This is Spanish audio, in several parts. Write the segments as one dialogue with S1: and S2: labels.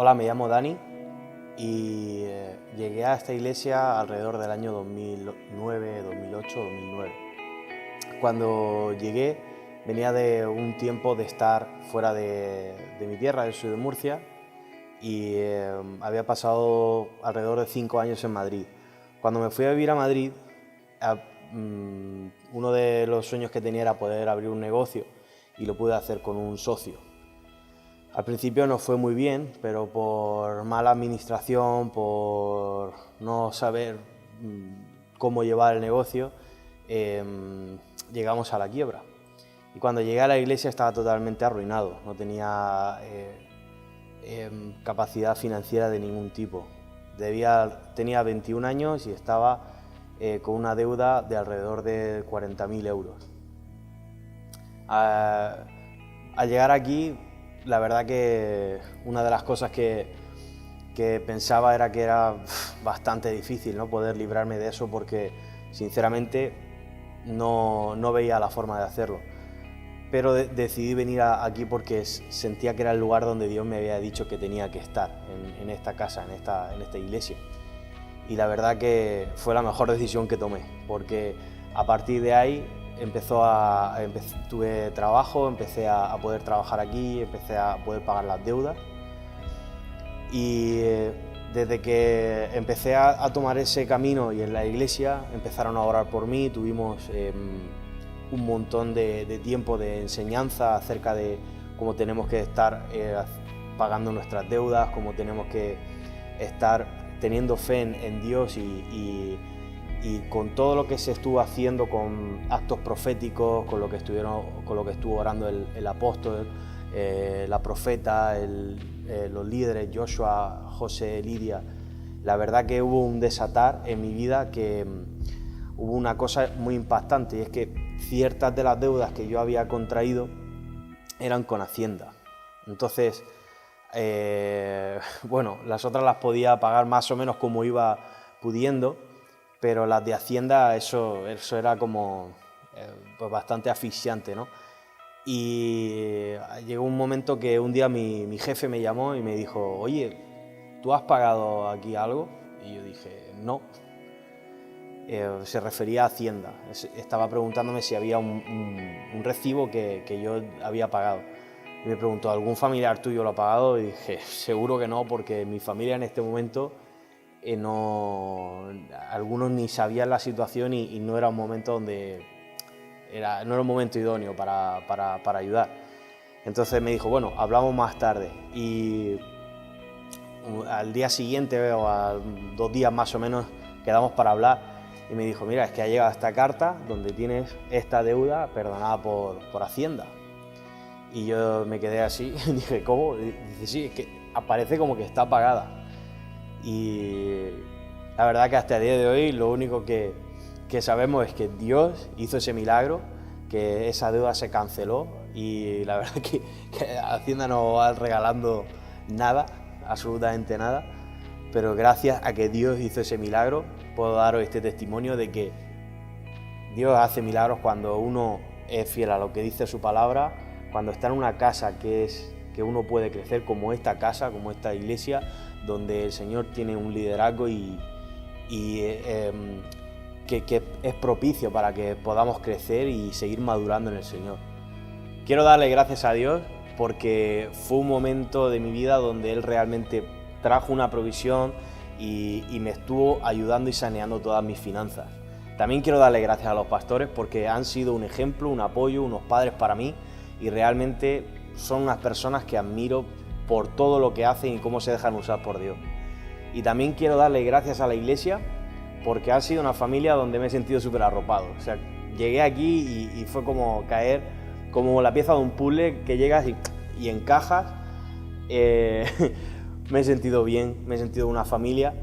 S1: Hola, me llamo Dani y llegué a esta iglesia alrededor del año 2009, 2008, 2009. Cuando llegué venía de un tiempo de estar fuera de mi tierra, yo soy de Murcia, y había pasado alrededor de 5 años en Madrid. Cuando me fui a vivir a Madrid, uno de los sueños que tenía era poder abrir un negocio y lo pude hacer con un socio. Al principio no fue muy bien, pero por mala administración, por no saber cómo llevar el negocio, llegamos a la quiebra. Y cuando llegué a la iglesia estaba totalmente arruinado, no tenía capacidad financiera de ningún tipo. Tenía 21 años y estaba con una deuda de alrededor de 40.000 euros. Al llegar aquí, la verdad que una de las cosas que pensaba era que era bastante difícil, ¿no?, poder librarme de eso, porque sinceramente no veía la forma de hacerlo. Pero decidí venir aquí porque sentía que era el lugar donde Dios me había dicho que tenía que estar, en esta casa, en esta iglesia. Y la verdad que fue la mejor decisión que tomé, porque a partir de ahí tuve trabajo, empecé a poder trabajar aquí, empecé a poder pagar las deudas. Y desde que empecé a tomar ese camino y en la iglesia empezaron a orar por mí, tuvimos un montón de tiempo de enseñanza acerca de cómo tenemos que estar pagando nuestras deudas, cómo tenemos que estar teniendo fe en Dios y con todo lo que se estuvo haciendo, con actos proféticos, con lo que estuvo orando el apóstol, la profeta, los líderes, Joshua, José, Lidia. La verdad que hubo un desatar en mi vida, que hubo una cosa muy impactante, y es que ciertas de las deudas que yo había contraído eran con Hacienda. Entonces, bueno, las otras las podía pagar más o menos como iba pudiendo, pero las de Hacienda, eso era como pues bastante asfixiante, ¿no? Y llegó un momento que un día mi jefe me llamó y me dijo: oye, ¿tú has pagado aquí algo? Y yo dije: no. Se refería a Hacienda, estaba preguntándome si había un recibo que yo había pagado. Y me preguntó: ¿algún familiar tuyo lo ha pagado? Y dije: seguro que no, porque mi familia en este momento algunos ni sabían la situación y no era un momento no era un momento idóneo para ayudar. Entonces me dijo: bueno, hablamos más tarde. Y al día siguiente, o a 2 días más o menos, quedamos para hablar. Y me dijo: mira, es que ha llegado esta carta donde tienes esta deuda perdonada por Hacienda. Y yo me quedé así, dije: ¿cómo? Y dice: sí, es que aparece como que está pagada. Y la verdad que hasta el día de hoy lo único que sabemos es que Dios hizo ese milagro, que esa deuda se canceló, y la verdad que Hacienda no va regalando nada, absolutamente nada, pero gracias a que Dios hizo ese milagro puedo daros este testimonio de que Dios hace milagros cuando uno es fiel a lo que dice su palabra, cuando está en una casa que uno puede crecer, como esta casa, como esta iglesia, donde el Señor tiene un liderazgo y que es propicio para que podamos crecer y seguir madurando en el Señor. Quiero darle gracias a Dios porque fue un momento de mi vida donde Él realmente trajo una provisión y me estuvo ayudando y saneando todas mis finanzas. También quiero darle gracias a los pastores porque han sido un ejemplo, un apoyo, unos padres para mí, y realmente son unas personas que admiro por todo lo que hacen y cómo se dejan usar por Dios. Y también quiero darle gracias a la iglesia porque ha sido una familia donde me he sentido súper arropado. O sea, llegué aquí y fue como caer, como la pieza de un puzzle que llegas y encajas. Me he sentido bien, me he sentido una familia.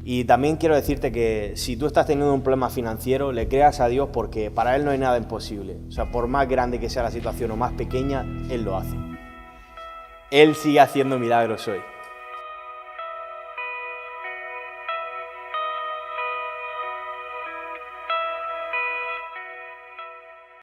S1: Y también quiero decirte que si tú estás teniendo un problema financiero, le creas a Dios, porque para Él no hay nada imposible. O sea, por más grande que sea la situación o más pequeña, Él lo hace. Él sigue haciendo milagros hoy.